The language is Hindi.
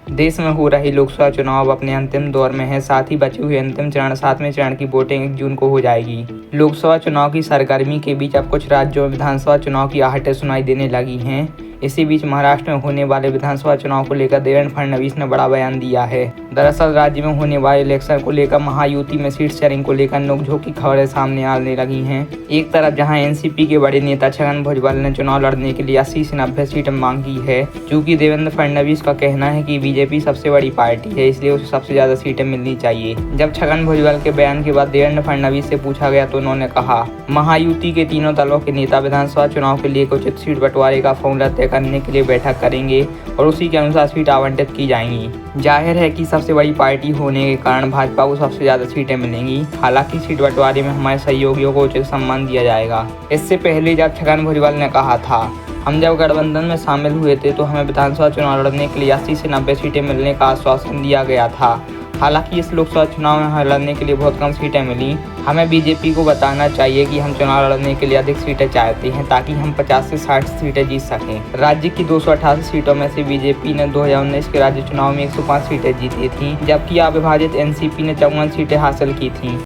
देश में हो रही लोकसभा चुनाव अपने अंतिम दौर में है। साथ ही बचे हुए अंतिम चरण 7वें चरण की वोटिंग 1 जून को हो जाएगी। लोकसभा चुनाव की सरगर्मी के बीच अब कुछ राज्यों में विधानसभा चुनाव की आहटें सुनाई देने लगी हैं। इसी बीच महाराष्ट्र में होने वाले विधानसभा चुनाव को लेकर देवेंद्र फडणवीस ने बड़ा बयान दिया है। दरअसल राज्य में होने वाले इलेक्शन को लेकर महायुति में सीट शेयरिंग को लेकर नोकझोंक की खबरें सामने आने लगी हैं। एक तरफ जहां एनसीपी के बड़े नेता छगन भुजबल ने चुनाव लड़ने के लिए 80 से 90 सीटें मांगी है। चूंकि देवेंद्र फडणवीस का कहना है कि बीजेपी सबसे बड़ी पार्टी है, इसलिए उसे सबसे ज्यादा सीटें मिलनी चाहिए। जब छगन भुजबल के बयान के बाद देवेंद्र फडणवीस से पूछा गया तो उन्होंने कहा, महायुति के तीनों दलों के नेता विधानसभा चुनाव के लिए उचित सीट बंटवारे का फॉर्मूला तय करने के लिए बैठक करेंगे और उसी के अनुसार सीट आवंटित की जाएंगी। जाहिर है कि सबसे बड़ी पार्टी होने के कारण भाजपा को सबसे ज्यादा सीटें मिलेंगी। हालांकि सीट बंटवारे में हमारे सहयोगियों को उचित सम्मान दिया जाएगा। इससे पहले जब छगन भुजबल ने कहा था, हम जब गठबंधन में शामिल हुए थे तो हमें विधानसभा चुनाव लड़ने के लिए 80 से 90 सीटें मिलने का आश्वासन दिया गया था। हालांकि इस लोकसभा चुनाव में हमें लड़ने के लिए बहुत कम सीटें मिली। हमें बीजेपी को बताना चाहिए कि हम चुनाव लड़ने के लिए अधिक सीटें चाहते हैं ताकि हम 50 से 60 सीटें जीत सकें। राज्य की 288 सीटों में से बीजेपी ने 2019 के राज्य चुनाव में 105 सीटें जीती थी, जबकि अविभाजित एनसीपी ने 54 सीटें हासिल की थीं।